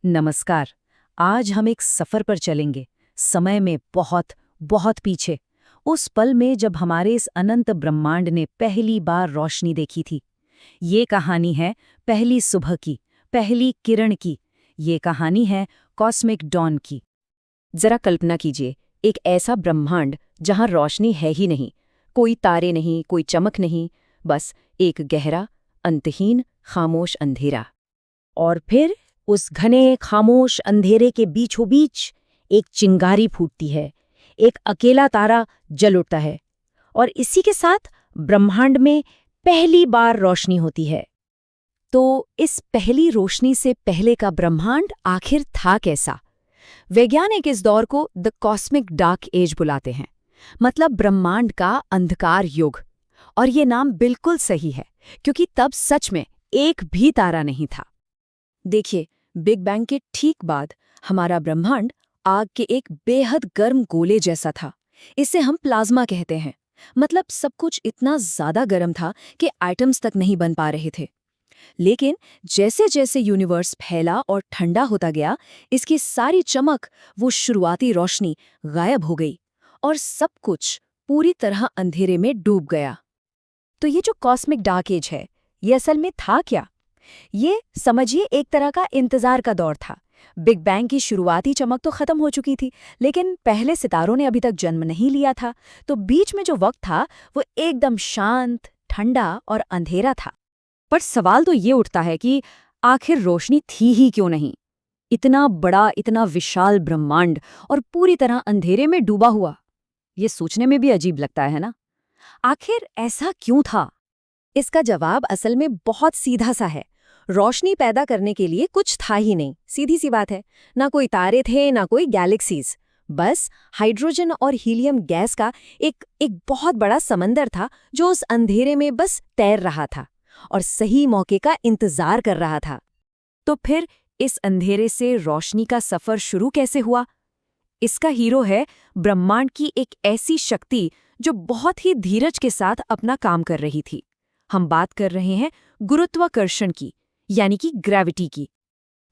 नमस्कार। आज हम एक सफर पर चलेंगे, समय में बहुत बहुत पीछे, उस पल में जब हमारे इस अनंत ब्रह्मांड ने पहली बार रोशनी देखी थी। ये कहानी है पहली सुबह की, पहली किरण की। ये कहानी है कॉस्मिक डॉन की। जरा कल्पना कीजिए, एक ऐसा ब्रह्मांड जहां रोशनी है ही नहीं, कोई तारे नहीं, कोई चमक नहीं, बस एक गहरा, अंतहीन, खामोश अंधेरा। और फिर उस घने खामोश अंधेरे के बीचों बीच एक चिंगारी फूटती है, एक अकेला तारा जल उठता है, और इसी के साथ ब्रह्मांड में पहली बार रोशनी होती है। तो इस पहली रोशनी से पहले का ब्रह्मांड आखिर था कैसा? वैज्ञानिक इस दौर को द कॉस्मिक डार्क एज बुलाते हैं, मतलब ब्रह्मांड का अंधकार युग। और ये नाम बिल्कुल सही है, क्योंकि तब सच में एक भी तारा नहीं था। देखिए, बिग बैंग के ठीक बाद हमारा ब्रह्मांड आग के एक बेहद गर्म गोले जैसा था। इसे हम प्लाज्मा कहते हैं। मतलब सब कुछ इतना ज्यादा गर्म था कि एटम्स तक नहीं बन पा रहे थे। लेकिन जैसे जैसे यूनिवर्स फैला और ठंडा होता गया, इसकी सारी चमक, वो शुरुआती रोशनी गायब हो गई और सब कुछ पूरी तरह अंधेरे में डूब गया। तो ये जो कॉस्मिक डार्क एज है, ये असल में था क्या? ये समझिए एक तरह का इंतजार का दौर था। बिग बैंग की शुरुआती चमक तो खत्म हो चुकी थी, लेकिन पहले सितारों ने अभी तक जन्म नहीं लिया था। तो बीच में जो वक्त था वो एकदम शांत, ठंडा और अंधेरा था। पर सवाल तो ये उठता है कि आखिर रोशनी थी ही क्यों नहीं? इतना बड़ा, इतना विशाल ब्रह्मांड और पूरी तरह अंधेरे में डूबा हुआ, ये सोचने में भी अजीब लगता है ना। आखिर ऐसा क्यों था? इसका जवाब असल में बहुत सीधा सा है। रोशनी पैदा करने के लिए कुछ था ही नहीं, सीधी सी बात है। ना कोई तारे थे, ना कोई गैलेक्सीज। बस हाइड्रोजन और हीलियम गैस का एक बहुत बड़ा समंदर था, जो उस अंधेरे में बस तैर रहा था और सही मौके का इंतजार कर रहा था। तो फिर इस अंधेरे से रोशनी का सफर शुरू कैसे हुआ? इसका हीरो है ब्रह्मांड की एक ऐसी शक्ति जो बहुत ही धीरज के साथ अपना काम कर रही थी। हम बात कर रहे हैं गुरुत्वाकर्षण की, यानी कि ग्रेविटी की।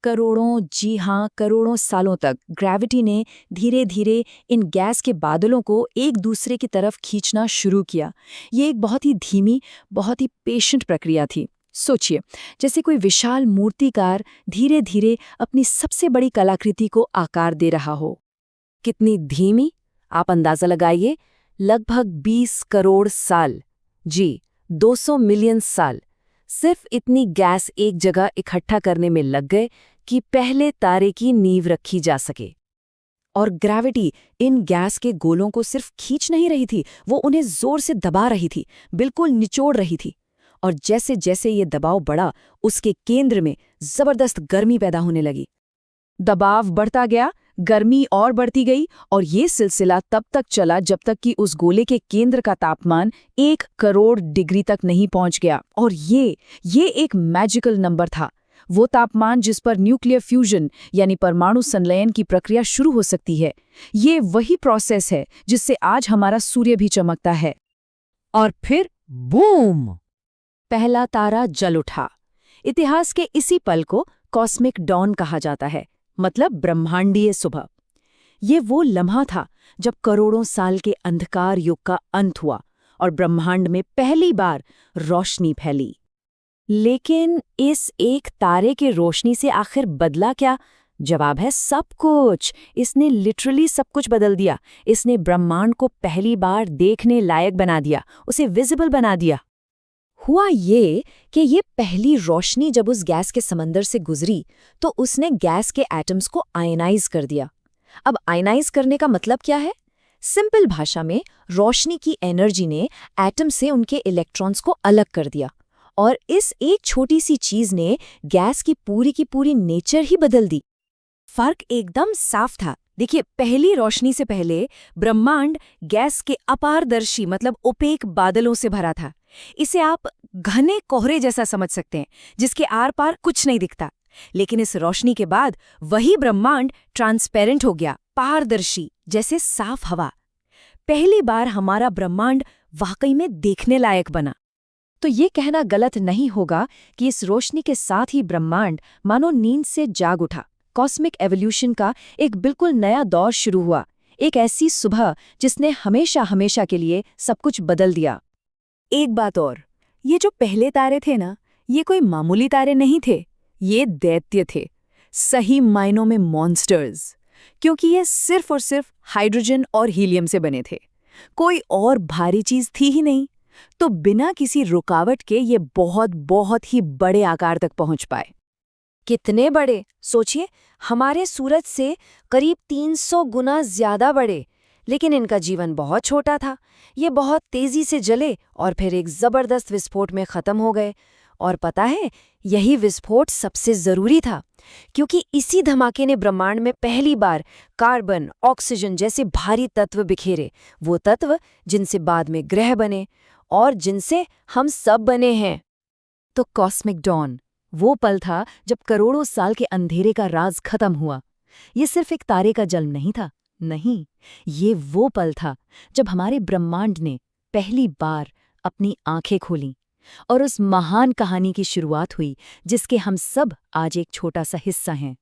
करोड़ों, जी हाँ, करोड़ों सालों तक ग्रेविटी ने धीरे धीरे इन गैस के बादलों को एक दूसरे की तरफ खींचना शुरू किया। ये एक बहुत ही धीमी, बहुत ही पेशेंट प्रक्रिया थी। सोचिए, जैसे कोई विशाल मूर्तिकार धीरे धीरे अपनी सबसे बड़ी कलाकृति को आकार दे रहा हो। कितनी धीमी? आप अंदाजा लगाइए। लगभग 20 करोड़ साल, जी 200 मिलियन साल, सिर्फ इतनी गैस एक जगह इकट्ठा करने में लग गए कि पहले तारे की नींव रखी जा सके। और ग्रेविटी इन गैस के गोलों को सिर्फ खींच नहीं रही थी, वो उन्हें जोर से दबा रही थी, बिल्कुल निचोड़ रही थी। और जैसे जैसे ये दबाव बढ़ा, उसके केंद्र में जबरदस्त गर्मी पैदा होने लगी। दबाव बढ़ता गया, गर्मी और बढ़ती गई, और ये सिलसिला तब तक चला जब तक कि उस गोले के केंद्र का तापमान 1 करोड़ डिग्री तक नहीं पहुंच गया। और ये एक मैजिकल नंबर था, वो तापमान जिस पर न्यूक्लियर फ्यूजन यानी परमाणु संलयन की प्रक्रिया शुरू हो सकती है। ये वही प्रोसेस है जिससे आज हमारा सूर्य भी चमकता है। और फिर बूम! पहला तारा जल उठा। इतिहास के इसी पल को कॉस्मिक डॉन कहा जाता है, मतलब ब्रह्मांडीय सुबह। ये वो लम्हा था जब करोड़ों साल के अंधकार युग का अंत हुआ और ब्रह्मांड में पहली बार रोशनी फैली। लेकिन इस एक तारे के रोशनी से आखिर बदला क्या? जवाब है सब कुछ। इसने लिटरली सब कुछ बदल दिया। इसने ब्रह्मांड को पहली बार देखने लायक बना दिया, उसे विजिबल बना दिया। हुआ ये कि ये पहली रोशनी जब उस गैस के समंदर से गुजरी, तो उसने गैस के एटम्स को आयनाइज कर दिया। अब आयनाइज करने का मतलब क्या है? सिंपल भाषा में, रोशनी की एनर्जी ने एटम से उनके इलेक्ट्रॉन्स को अलग कर दिया, और इस एक छोटी सी चीज ने गैस की पूरी नेचर ही बदल दी। फर्क एकदम साफ था। देखिए, पहली रोशनी से पहले ब्रह्मांड गैस के अपारदर्शी, मतलब ओपेक बादलों से भरा था। इसे आप घने कोहरे जैसा समझ सकते हैं, जिसके आर पार कुछ नहीं दिखता। लेकिन इस रोशनी के बाद वही ब्रह्मांड ट्रांसपेरेंट हो गया, पारदर्शी, जैसे साफ हवा। पहली बार हमारा ब्रह्मांड वाकई में देखने लायक बना। तो ये कहना गलत नहीं होगा कि इस रोशनी के साथ ही ब्रह्मांड मानो नींद से जाग उठा। कॉस्मिक एवोल्यूशन का एक बिल्कुल नया दौर शुरू हुआ, एक ऐसी सुबह जिसने हमेशा हमेशा के लिए सब कुछ बदल दिया। एक बात और, ये जो पहले तारे थे ना, ये कोई मामूली तारे नहीं थे, ये दैत्य थे, सही मायनों में मॉन्स्टर्स, क्योंकि ये सिर्फ और सिर्फ हाइड्रोजन और हीलियम से बने थे। कोई और भारी चीज थी ही नहीं, तो बिना किसी रुकावट के ये बहुत बहुत ही बड़े आकार तक पहुंच पाए। कितने बड़े, सोचिए, हमारे सूरज से करीब 300 गुना ज्यादा बड़े। लेकिन इनका जीवन बहुत छोटा था। ये बहुत तेजी से जले और फिर एक जबरदस्त विस्फोट में खत्म हो गए। और पता है, यही विस्फोट सबसे जरूरी था, क्योंकि इसी धमाके ने ब्रह्मांड में पहली बार कार्बन, ऑक्सीजन जैसे भारी तत्व बिखेरे, वो तत्व जिनसे बाद में ग्रह बने और जिनसे हम सब बने हैं। तो कॉस्मिक डॉन वो पल था जब करोड़ों साल के अंधेरे का राज खत्म हुआ। ये सिर्फ एक तारे का जन्म नहीं था, नहीं, ये वो पल था जब हमारे ब्रह्मांड ने पहली बार अपनी आंखें खोलीं और उस महान कहानी की शुरुआत हुई जिसके हम सब आज एक छोटा सा हिस्सा हैं।